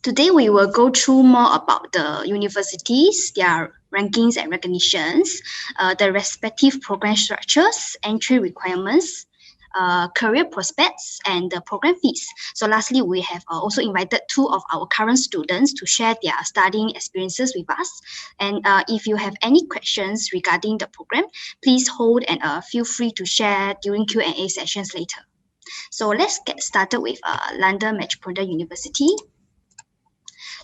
Today we will go through more about the universities, their rankings and recognitions, the respective program structures, entry requirements, career prospects, and the program fees. So lastly, we have also invited two of our current students to share their studying experiences with us. And if you have any questions regarding the program, please hold and feel free to share during Q&A sessions later. So let's get started with London Metropolitan University.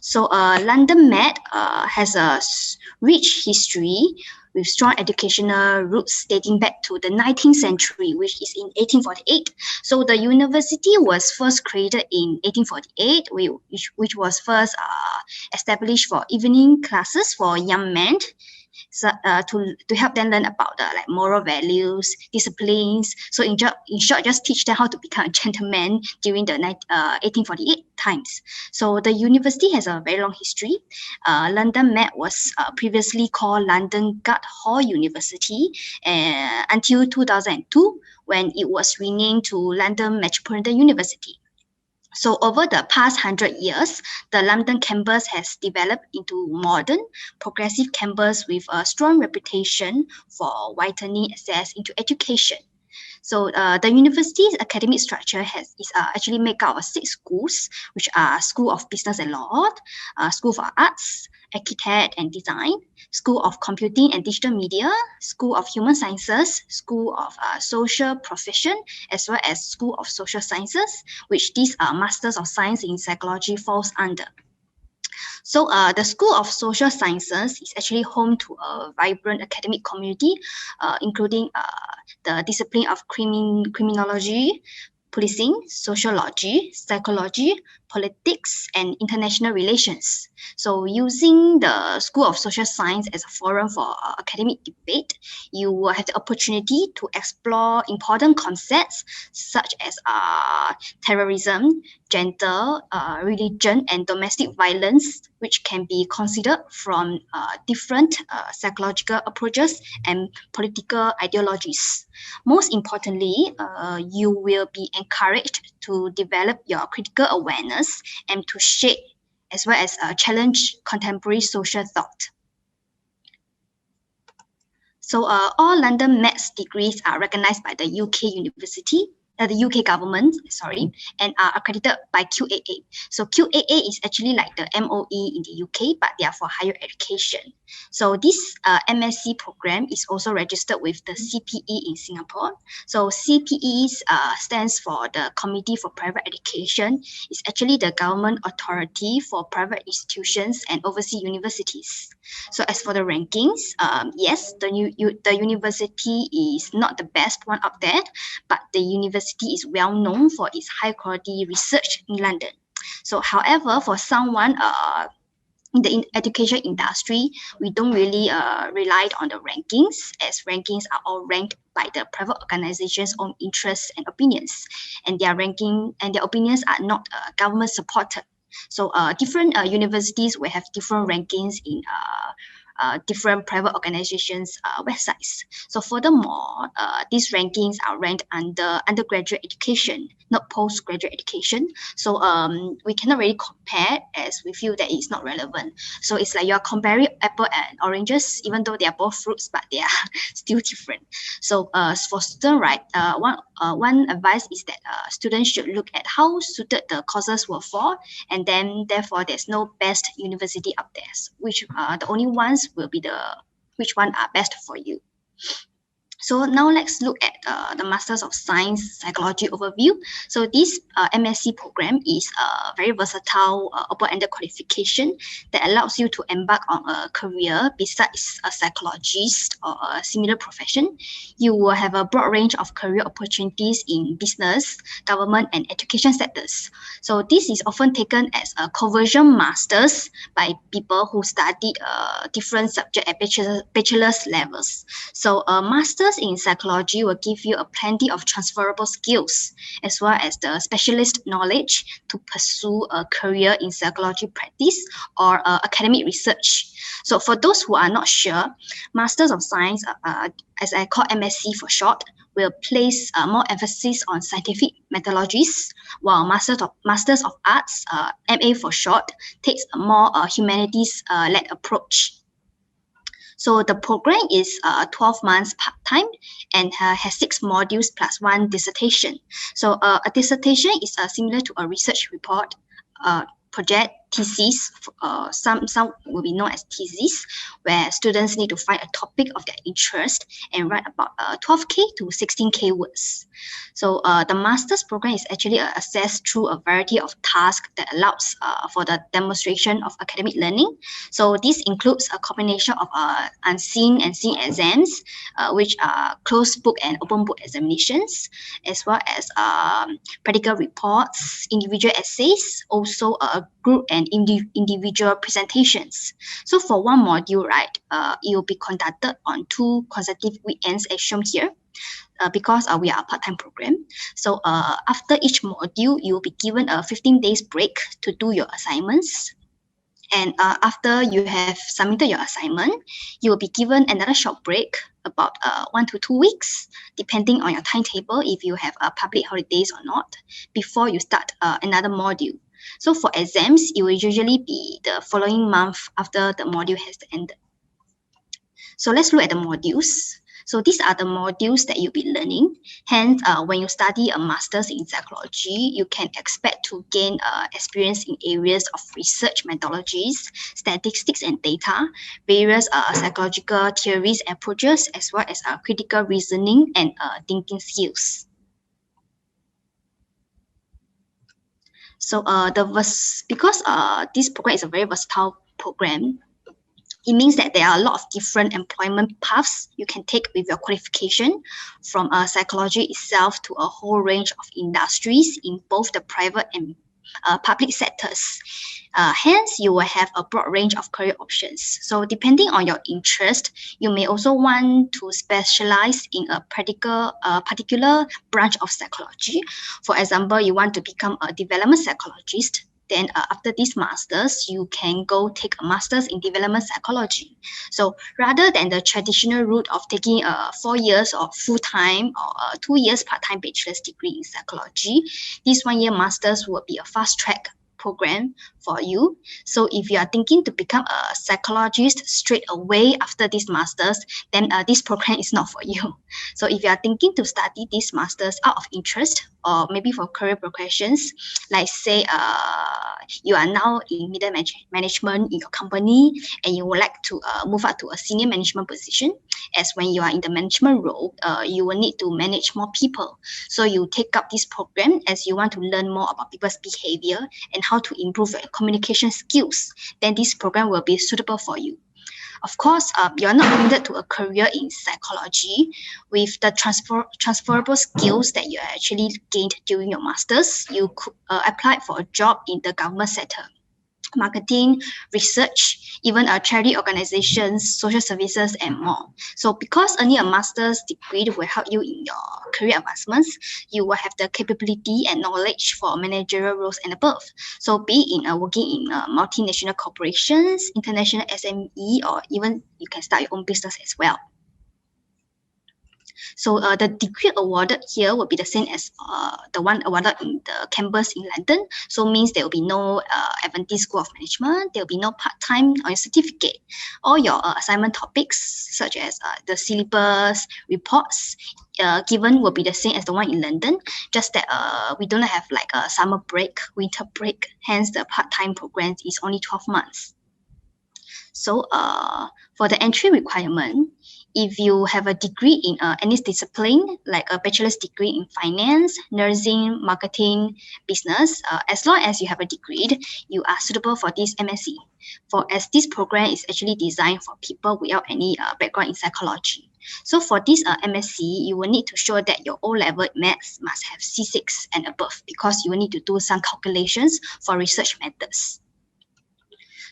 So London Met has a rich history with strong educational roots dating back to the 19th century, which is in 1848. So the university was first created in 1848, which was first established for evening classes for young men. So, to help them learn about the moral values, disciplines. So in short, just teach them how to become a gentleman during the 1848 times. So the university has a very long history. London Met was previously called London Guildhall University until 2002, when it was renamed to London Metropolitan University. So over the past 100 years, the London campus has developed into modern, progressive campus with a strong reputation for widening access into education. So the university's academic structure is actually made up of 6 schools, which are School of Business and Law, School for Arts, Architect and Design, School of Computing and Digital Media, School of Human Sciences, School of Social Profession, as well as School of Social Sciences, which these Masters of Science in Psychology falls under. So the School of Social Sciences is actually home to a vibrant academic community, including the discipline of criminology, policing, sociology, psychology, politics, and international relations. So using the School of Social Science as a forum for academic debate, you will have the opportunity to explore important concepts such as terrorism, gender, religion, and domestic violence, which can be considered from different psychological approaches and political ideologies. Most importantly, you will be encouraged to develop your critical awareness and to shape as well as challenge contemporary social thought. So all London Met's degrees are recognized by the UK government, and are accredited by QAA. So QAA is actually like the MOE in the UK, but they are for higher education. So this MSc program is also registered with the CPE in Singapore. So CPE stands for the Committee for Private Education. It's actually the government authority for private institutions and overseas universities. So as for the rankings, yes, the university is not the best one up there, but the university is well known for its high quality research in London. So however, for someone in the education industry, we don't really rely on the rankings, as rankings are all ranked by the private organizations' own interests and opinions, and their ranking and their opinions are not government supported. So different universities will have different rankings in different private organizations' websites. So furthermore, these rankings are ranked under undergraduate education, not postgraduate education. So we cannot really compare, as we feel that it's not relevant. So it's like you're comparing apple and oranges, even though they are both fruits, but they are still different. So for students, right, one advice is that students should look at how suited the courses were for, and then therefore there's no best university up there, which the only ones will be which one are best for you. So now let's look at the Masters of Science Psychology overview. So this MSc program is a very versatile open-ended qualification that allows you to embark on a career besides a psychologist or a similar profession. You will have a broad range of career opportunities in business, government, and education sectors. So this is often taken as a conversion masters by people who studied different subject at bachelor's levels. So a master's in psychology will give you a plenty of transferable skills as well as the specialist knowledge to pursue a career in psychology practice or academic research. So for those who are not sure, Masters of Science, as I call MSc for short, will place more emphasis on scientific methodologies, while Masters of Arts, MA for short, takes a more humanities-led approach. So the program is 12 months part-time and has 6 modules plus 1 dissertation. So a dissertation is similar to a research report, project, thesis, some will be known as thesis, where students need to find a topic of their interest and write about 12K to 16K words. So the master's program is actually assessed through a variety of tasks that allows for the demonstration of academic learning. So this includes a combination of unseen and seen exams, which are closed book and open book examinations, as well as practical reports, individual essays, also group and individual presentations. So for one module, right, it will be conducted on 2 consecutive weekends as shown here. Because we are a part-time program. So after each module, you will be given a 15 days break to do your assignments. And after you have submitted your assignment, you will be given another short break, about 1 to 2 weeks, depending on your timetable, if you have public holidays or not, before you start another module. So for exams, it will usually be the following month after the module has ended. So let's look at the modules. So these are the modules that you'll be learning. Hence, when you study a master's in psychology, you can expect to gain experience in areas of research methodologies, statistics and data, various psychological theories and approaches, as well as critical reasoning and thinking skills. So because this program is a very versatile program, it means that there are a lot of different employment paths you can take with your qualification, from psychology itself to a whole range of industries in both the private and public sectors. Hence, you will have a broad range of career options. So depending on your interest, you may also want to specialize in a particular branch of psychology. For example, you want to become a development psychologist. Then after this master's, you can go take a master's in development psychology. So rather than the traditional route of taking 4 years of full-time or 2 years part-time bachelor's degree in psychology, this 1-year master's will be a fast-track program for you. So if you are thinking to become a psychologist straight away after this master's, then this program is not for you. So if you are thinking to study this master's out of interest, or maybe for career progressions, like say you are now in middle management in your company and you would like to move up to a senior management position, as when you are in the management role, you will need to manage more people. So you take up this program as you want to learn more about people's behavior and how to improve your communication skills. Then this program will be suitable for you. Of course, you're not limited to a career in psychology. With the transferable skills that you actually gained during your master's, you could apply for a job in the government sector, marketing, research, even charity organizations, social services, and more. So because earning a master's degree will help you in your career advancements, you will have the capability and knowledge for managerial roles and above. So be it in working in multinational corporations, international SME, or even you can start your own business as well. So the degree awarded here will be the same as the one awarded in the campus in London. So means there will be no Aventis School of Management, there will be no part-time on your certificate. All your assignment topics, such as the syllabus, reports, given will be the same as the one in London, just that we don't have like a summer break, winter break, hence the part-time program is only 12 months. So for the entry requirement, if you have a degree in any discipline, like a bachelor's degree in finance, nursing, marketing, business, as long as you have a degree, you are suitable for this MSc. For as this program is actually designed for people without any background in psychology. So for this MSc, you will need to show that your O-level maths must have C6 and above, because you will need to do some calculations for research methods.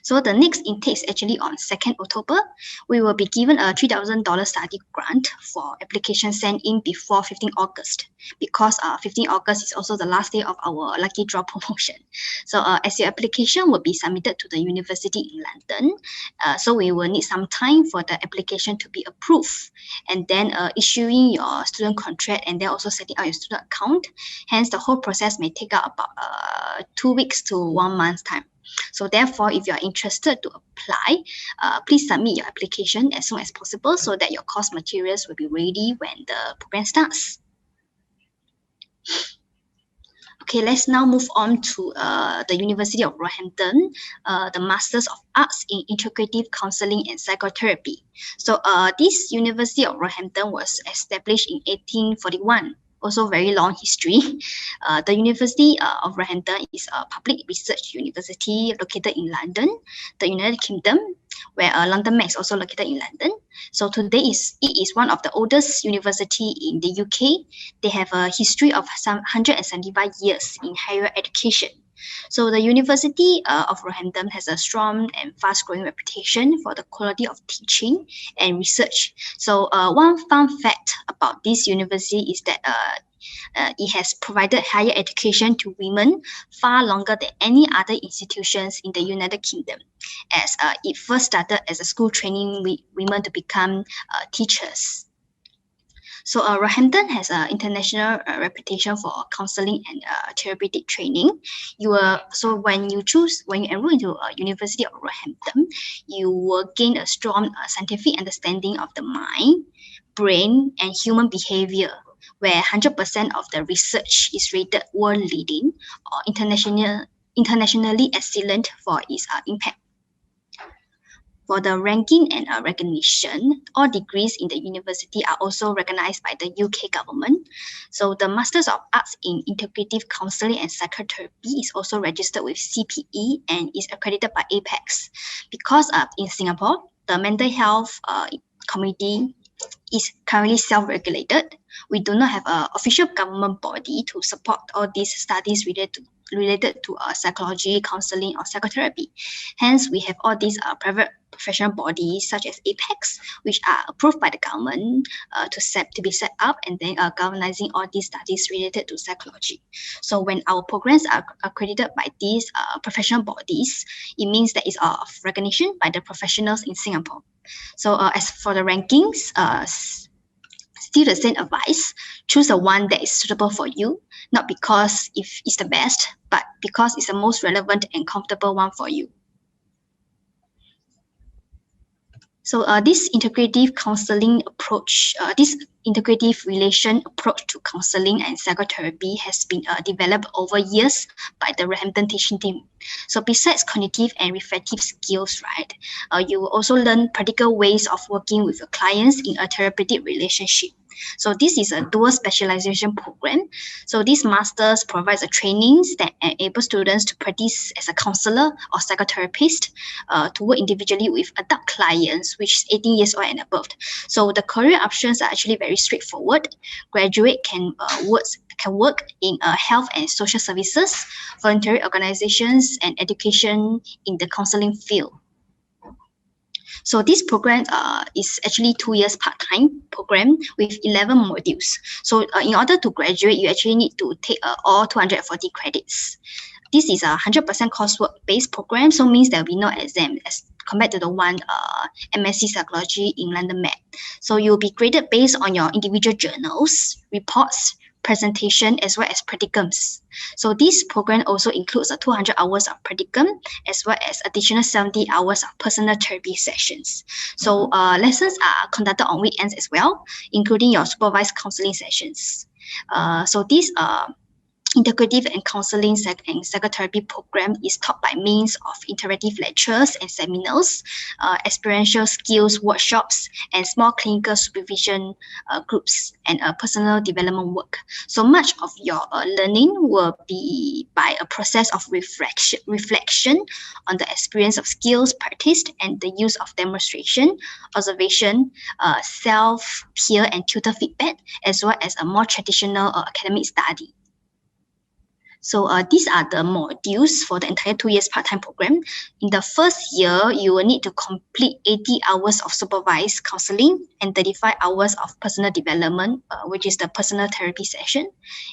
So the next intake is actually on 2nd October. We will be given a $3,000 study grant for application sent in before 15 August because 15 August is also the last day of our lucky draw promotion. So as your application will be submitted to the university in London, so we will need some time for the application to be approved and then issuing your student contract and then also setting up your student account. Hence, the whole process may take up about 2 weeks to 1 month's time. So therefore, if you are interested to apply, please submit your application as soon as possible so that your course materials will be ready when the program starts. Okay, let's now move on to the University of Roehampton, the Masters of Arts in Integrative Counseling and Psychotherapy. So this University of Roehampton was established in 1841. Also very long history. The University of Roehampton is a public research university located in London, the United Kingdom, where London Met is also located in London. So today it is one of the oldest university in the UK. They have a history of some 175 years in higher education. So the University of Roehampton has a strong and fast-growing reputation for the quality of teaching and research. So one fun fact about this university is that it has provided higher education to women far longer than any other institutions in the United Kingdom, as it first started as a school training women to become teachers. So Roehampton has an international reputation for counseling and therapeutic training. So when you enroll into a University of Roehampton, you will gain a strong scientific understanding of the mind, brain, and human behavior, where 100% of the research is rated world-leading or internationally excellent for its impact. For the ranking and recognition, all degrees in the university are also recognized by the UK government. So the Masters of Arts in Integrative Counseling and Psychotherapy is also registered with CPE and is accredited by APEX. Because in Singapore, the mental health community is currently self-regulated. We do not have an official government body to support all these studies related to psychology, counseling, or psychotherapy. Hence, we have all these private professional bodies such as APEX, which are approved by the government to be set up and then governing all these studies related to psychology. So when our programs are accredited by these professional bodies, it means that it's of recognition by the professionals in Singapore. So as for the rankings, still the same advice, choose the one that is suitable for you, not because if it's the best, but because it's the most relevant and comfortable one for you. So this integrative counseling approach, this integrative relation approach to counseling and psychotherapy has been developed over years by the Roehampton teaching team. So besides cognitive and reflective skills, right, you will also learn practical ways of working with your clients in a therapeutic relationship. So this is a dual specialization program. So this masters provides a trainings that enable students to practice as a counselor or psychotherapist, to work individually with adult clients, which is 18 years old and above. So the career options are actually very straightforward. Graduate can work in health and social services, voluntary organizations, and education in the counseling field. So this program is actually 2 years part-time program with 11 modules. So in order to graduate, you actually need to take all 240 credits. This is a 100% coursework-based program, so means there will be no exam as compared to the one MSc Psychology in London Met. So you'll be graded based on your individual journals, reports, presentation, as well as practicums. So this program also includes 200 hours of practicum, as well as additional 70 hours of personal therapy sessions. So lessons are conducted on weekends as well, including your supervised counseling sessions. So this integrative and counseling and psychotherapy program is taught by means of interactive lectures and seminars, experiential skills workshops, and small clinical supervision groups and personal development work. So much of your learning will be by a process of reflection on the experience of skills practiced and the use of demonstration, observation, self, peer, and tutor feedback, as well as a more traditional academic study. So these are the modules for the entire 2 years part-time program. In the first year, you will need to complete 80 hours of supervised counseling and 35 hours of personal development, which is the personal therapy session.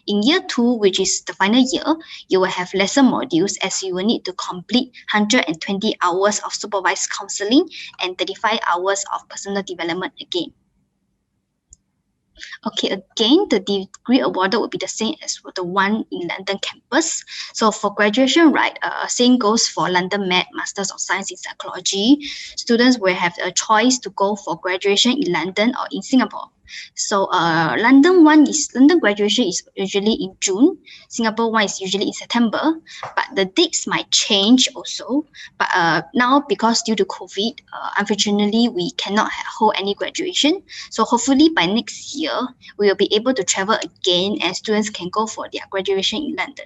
In year 2, which is the final year, you will have lesser modules as you will need to complete 120 hours of supervised counseling and 35 hours of personal development again. Okay, again, the degree awarded will be the same as for the one in London campus. So for graduation, right, same goes for London Med, Masters of Science in Psychology. Students will have a choice to go for graduation in London or in Singapore. So London graduation is usually in June. Singapore one is usually in September, but the dates might change also. But now, because due to COVID, unfortunately, we cannot hold any graduation. So hopefully by next year, we will be able to travel again and students can go for their graduation in London.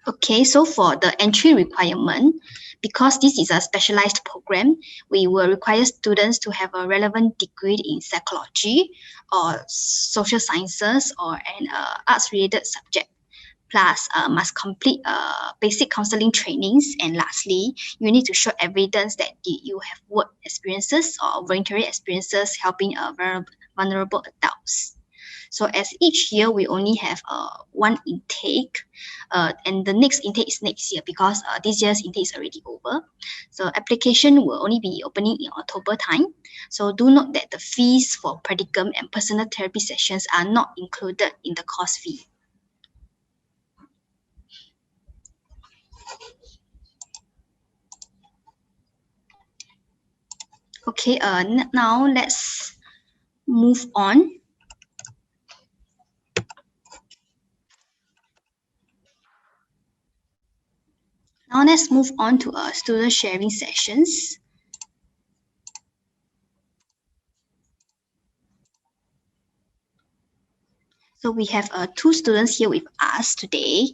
Okay, so for the entry requirement, because this is a specialized program, we will require students to have a relevant degree in psychology or social sciences or an arts-related subject. Plus, must complete basic counseling trainings. And lastly, you need to show evidence that you have work experiences or voluntary experiences helping vulnerable adults. So as each year, we only have one intake, and the next intake is next year because this year's intake is already over. So application will only be opening in October time. So do note that the fees for practicum and personal therapy sessions are not included in the course fee. Okay, now let's move on. Now let's move on to student sharing sessions. So we have two students here with us today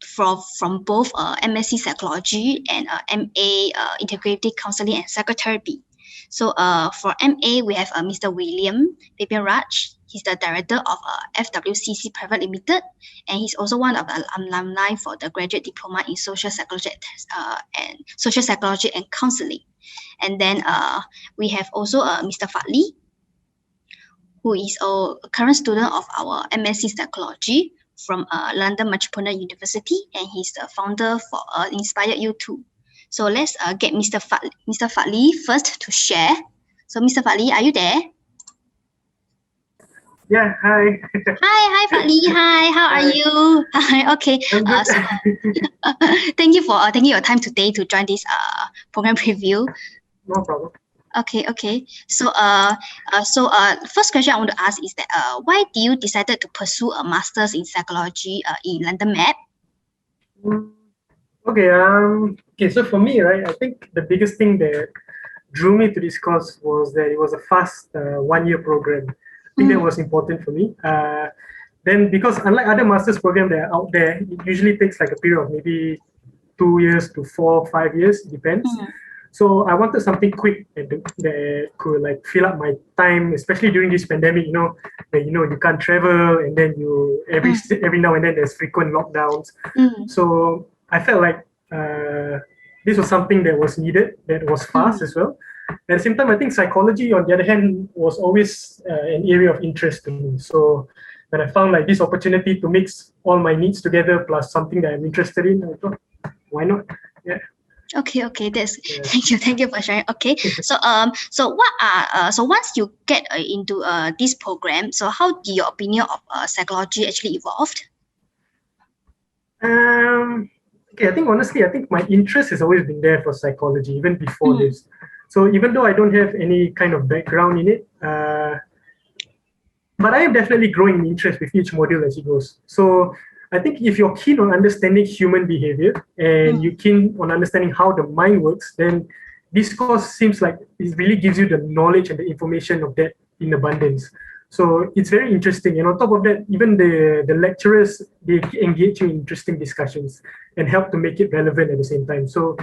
from both MSc Psychology and MA Integrative Counseling and Psychotherapy. So for MA, we have Mr. Fabian Raj. He's the director of FWCC Private Limited, and he's also one of the alumni for the graduate diploma in social psychology and counseling. And then we have also Mr. Fadli, who is a current student of our MSc Psychology from London Metropolitan University, and he's the founder for Inspire You Too. So let's get Mr. Fadli first to share. So Mr. Fadli, are you there? Yeah, hi. Hi, Fadli. Hi, how are you? Okay. Thank you for taking your time today to join this program preview. No problem. Okay. So first question I want to ask is that why do you decided to pursue a master's in psychology in London Med? Okay. So for me, right, I think the biggest thing that drew me to this course was that it was a fast 1-year program. I think that was important for me. Then because unlike other master's programs that are out there, it usually takes like a period of maybe 2 years to 4 or 5 years, it depends. So I wanted something quick that could like fill up my time, especially during this pandemic. You can't travel, and then every now and then there's frequent lockdowns. So I felt like this was something that was needed, that was fast as well. At the same time, I think psychology, on the other hand, was always an area of interest to me. So when I found like this opportunity to mix all my needs together plus something that I'm interested in, I thought, why not? Yeah. Okay. Thank you for sharing. Okay, so once you get into this program, so how did your opinion of psychology actually evolved? Okay, I think my interest has always been there for psychology even before this. So even though I don't have any kind of background in it, but I am definitely growing in interest with each module as it goes. So I think if you're keen on understanding human behavior and you're keen on understanding how the mind works, then this course seems like it really gives you the knowledge and the information of that in abundance. So it's very interesting. And on top of that, even the lecturers, they engage you in interesting discussions and help to make it relevant at the same time. So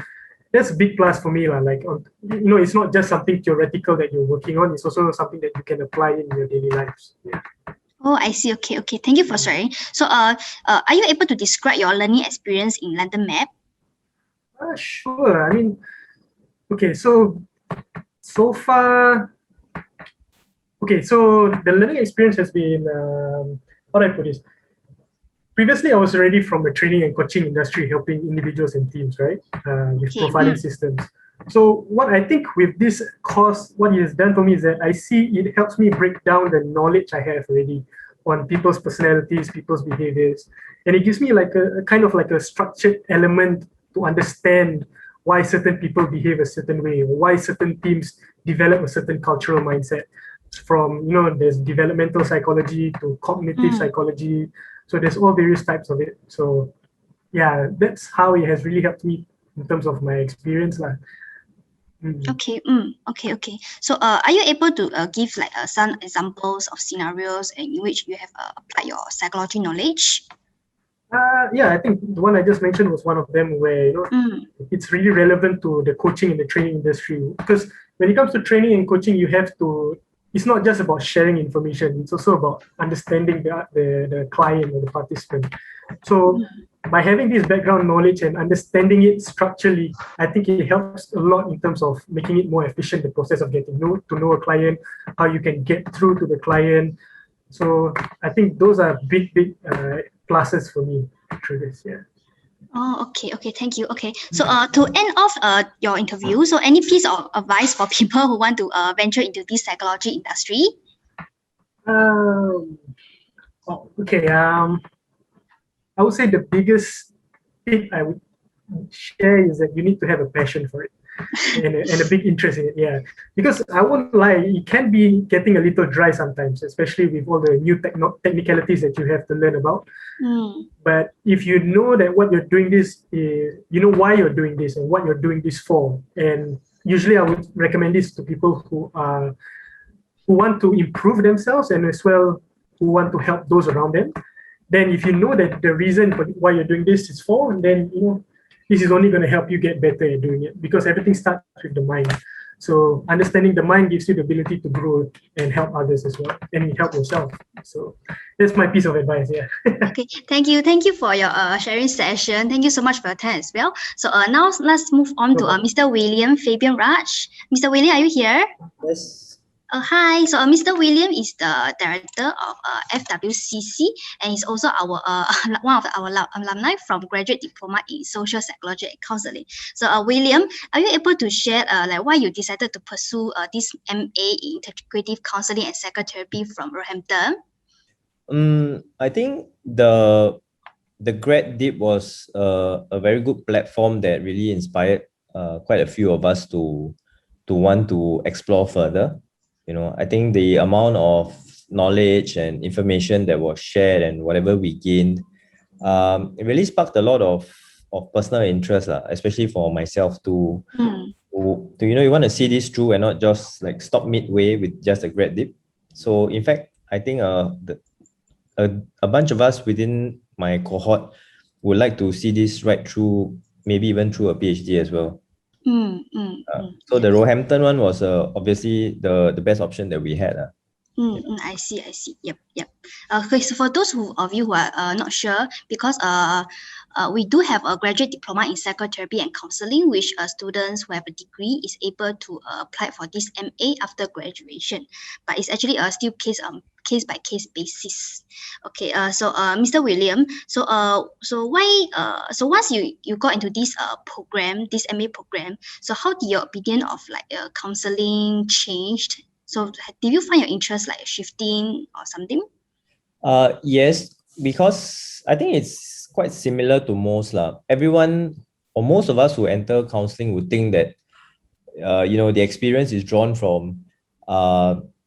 that's a big plus for me. It's not just something theoretical that you're working on. It's also something that you can apply in your daily lives. Yeah. Oh, I see. Okay, okay. Thank you for sharing. So, are you able to describe your learning experience in London Map? Sure. I mean, okay, so far, okay, so the learning experience has been, how do I put this? Previously, I was already from the training and coaching industry, helping individuals and teams, right, with Okay. profiling systems. So what I think with this course, what it has done for me is that I see it helps me break down the knowledge I have already on people's personalities, people's behaviors, and it gives me like a kind of like a structured element to understand why certain people behave a certain way, or why certain teams develop a certain cultural mindset. From, there's developmental psychology to cognitive psychology, so there's all various types of it. So yeah, that's how it has really helped me in terms of my experience lah. Okay. Okay. So, are you able to give like some examples of scenarios in which you have applied your psychology knowledge? Yeah, I think the one I just mentioned was one of them where it's really relevant to the coaching and the training industry, because when it comes to training and coaching, you have to. It's not just about sharing information; it's also about understanding the client or the participant. So by having this background knowledge and understanding it structurally, I think it helps a lot in terms of making it more efficient, the process of getting to know a client, how you can get through to the client. So I think those are big pluses for me through this. Yeah. Oh, okay. Thank you. Okay. So, to end off your interview, so any piece of advice for people who want to venture into this psychology industry? Okay. I would say the biggest tip I would share is that you need to have a passion for it and a big interest in it. Yeah, because I won't lie, it can be getting a little dry sometimes, especially with all the new technicalities that you have to learn about. But if you know that what you're doing this is, you know why you're doing this and what you're doing this for, and usually I would recommend this to people who want to improve themselves and as well who want to help those around them. Then if you know that the reason for why you're doing this is for, then this is only going to help you get better at doing it, because everything starts with the mind. So understanding the mind gives you the ability to grow and help others as well, and help yourself. So that's my piece of advice. Yeah. Okay, thank you for your sharing session. Thank you so much for your time as well. So now let's move on to Mr. William Fabian Raj. Mr. William, are you here? Yes. Hi, so Mr. William is the director of FWCC, and he's also our one of our alumni from Graduate Diploma in Social Psychology and Counseling. So, William, are you able to share like why you decided to pursue this MA in Integrative Counseling and Psychotherapy from Roehampton? I think the Grad Dip was a very good platform that really inspired quite a few of us to want to explore further. I think the amount of knowledge and information that was shared and whatever we gained, it really sparked a lot of personal interest, especially for myself to you want to see this through and not just like stop midway with just a grad dip. So in fact, I think a bunch of us within my cohort would like to see this right through, maybe even through a PhD as well. So the Roehampton one was obviously the best option that we had. I see. Yep. Okay, so for those of you who are not sure, because we do have a graduate diploma in psychotherapy and counseling, which students who have a degree is able to apply for this MA after graduation, but it's actually still case by case basis. Okay, so Mr. William, so once you got into this program, this MA program, so how did your opinion of like counseling changed? So did you find your interest like shifting or something? Yes, because I think it's quite similar to most everyone or most of us who enter counseling would think that the experience is drawn from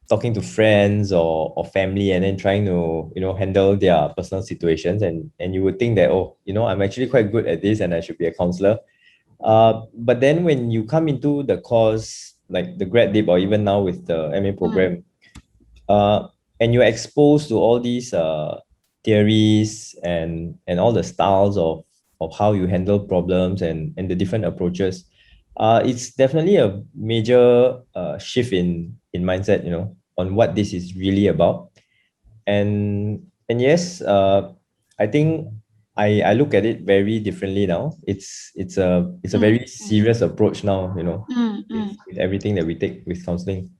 talking to friends or family and then trying to handle their personal situations, and you would think that I'm actually quite good at this and I should be a counselor. But then when you come into the course, like the grad dip or even now with the MA program, and you're exposed to all these theories and all the styles of how you handle problems and the different approaches, it's definitely a major shift in mindset, on what this is really about. and yes, I think I look at it very differently now. It's a very serious approach now, you know, with everything that we take with counseling.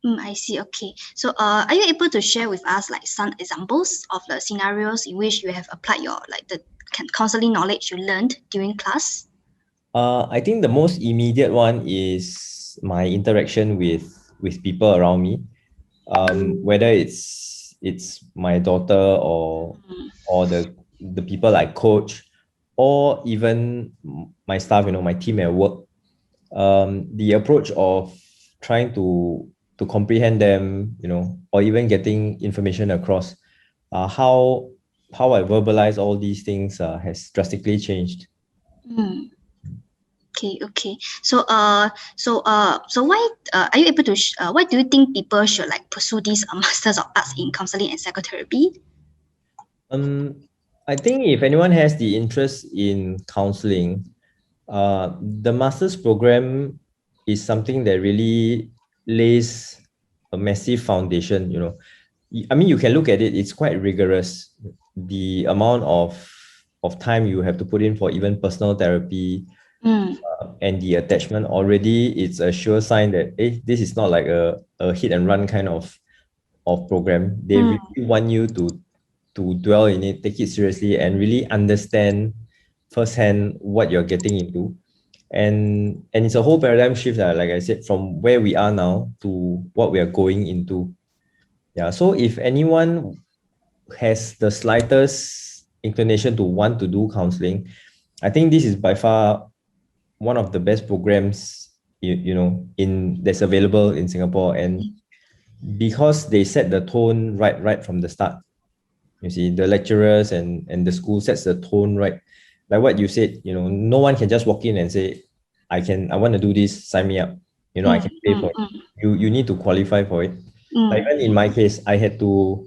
I see. Okay. So, are you able to share with us like some examples of the scenarios in which you have applied your like the counseling knowledge you learned during class? I think the most immediate one is my interaction with people around me. Whether it's my daughter or the people I coach, or even my staff, you know, my team at work. The approach of trying to comprehend them, you know, or even getting information across, how I verbalize all these things has drastically changed. Okay. So, why are you able to? Why do you think people should like pursue these Masters of Arts in Counseling and Psychotherapy? I think if anyone has the interest in counseling, the master's program is something that really lays a massive foundation. You know, I mean, you can look at it; it's quite rigorous. The amount of time you have to put in for even personal therapy, and the attachment already, it's a sure sign that this is not like a hit and run kind of program. They really want you to dwell in it, take it seriously, and really understand firsthand what you're getting into. And it's a whole paradigm shift, like I said, from where we are now to what we are going into. Yeah. So if anyone has the slightest inclination to want to do counseling, I think this is by far one of the best programs you know that's available in Singapore. And because they set the tone right from the start, you see, the lecturers and the school sets the tone right. Like what you said, you know, no one can just walk in and say, I want to do this, sign me up. You know, I can pay for it. You need to qualify for it. Like even in my case, I had to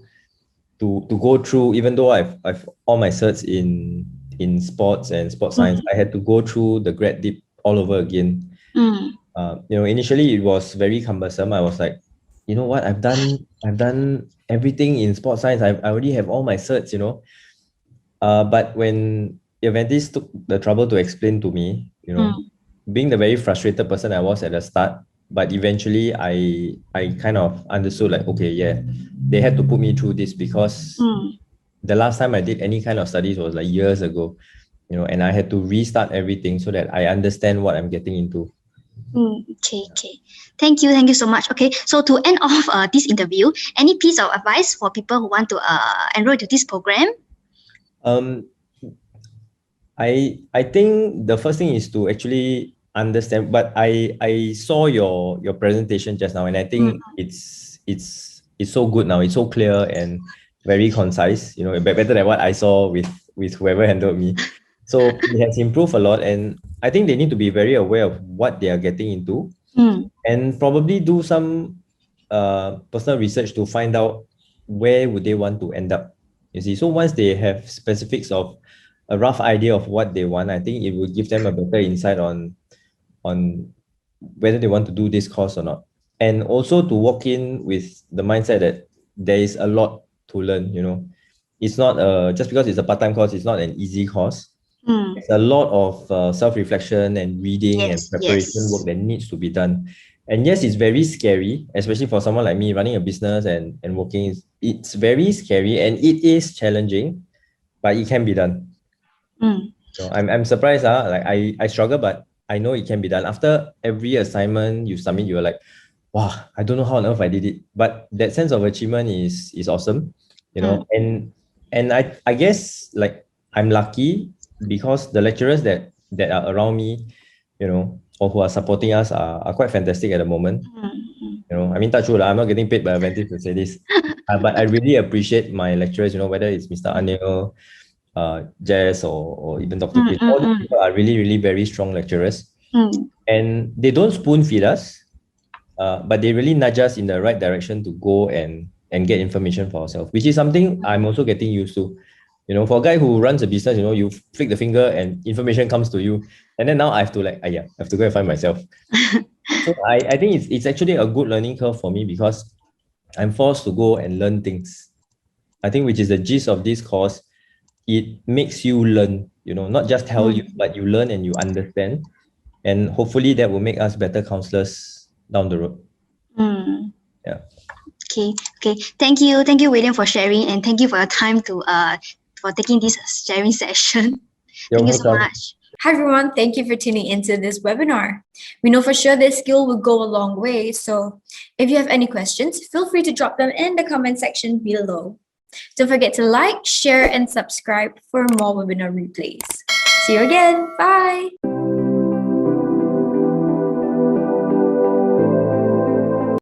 go through, even though I've all my certs in sports and sports science, I had to go through the grad dip all over again. You know, initially it was very cumbersome. I was like, you know what, I've done everything in sports science. I already have all my certs, you know. But when Aventis took the trouble to explain to me, you know, being the very frustrated person I was at the start, but eventually I kind of understood, like, okay, yeah, they had to put me through this because the last time I did any kind of studies was like years ago, you know, and I had to restart everything so that I understand what I'm getting into. Okay. Thank you so much. Okay, so to end off this interview, any piece of advice for people who want to enroll into this program? I think the first thing is to actually understand. But I saw your presentation just now, and I think it's so good now. It's so clear and very concise. You know, better than what I saw with whoever handled me. So it has improved a lot, and I think they need to be very aware of what they are getting into, and probably do some personal research to find out where would they want to end up. You see, so once they have specifics of a rough idea of what they want, I think it will give them a better insight on whether they want to do this course or not. And also to walk in with the mindset that there is a lot to learn. You know, it's not just because it's a part-time course, it's not an easy course. There's a lot of self-reflection and reading and preparation work that needs to be done. And yes, it's very scary, especially for someone like me running a business and working. It's very scary and it is challenging, but it can be done. So I'm surprised. Like I struggle, but I know it can be done. After every assignment you submit, you're like, wow, I don't know how on earth I did it. But that sense of achievement is awesome, you know. And I guess like I'm lucky because the lecturers that are around me, you know, or who are supporting us are quite fantastic at the moment. You know, I mean, touch wood, I'm not getting paid by Aventis to say this, but I really appreciate my lecturers. You know, whether it's Mr. Anil, Jess, or even Dr. Kim, all these people are really, really very strong lecturers, and they don't spoon feed us, but they really nudge us in the right direction to go and get information for ourselves, which is something I'm also getting used to. You know, for a guy who runs a business, you know, you flick the finger and information comes to you, and then now I have to I have to go and find myself. So I think it's actually a good learning curve for me because I'm forced to go and learn things. I think, which is the gist of this course, it makes you learn, not just tell you, but you learn and you understand. And hopefully that will make us better counselors down the road. Yeah. Okay. Thank you, William, for sharing, and thank you for your time for taking this sharing session. Thank you so much. Hi everyone, thank you for tuning into this webinar. We know for sure this skill will go a long way, so if you have any questions, feel free to drop them in the comment section below. Don't forget to like, share, and subscribe for more webinar replays. See you again. Bye.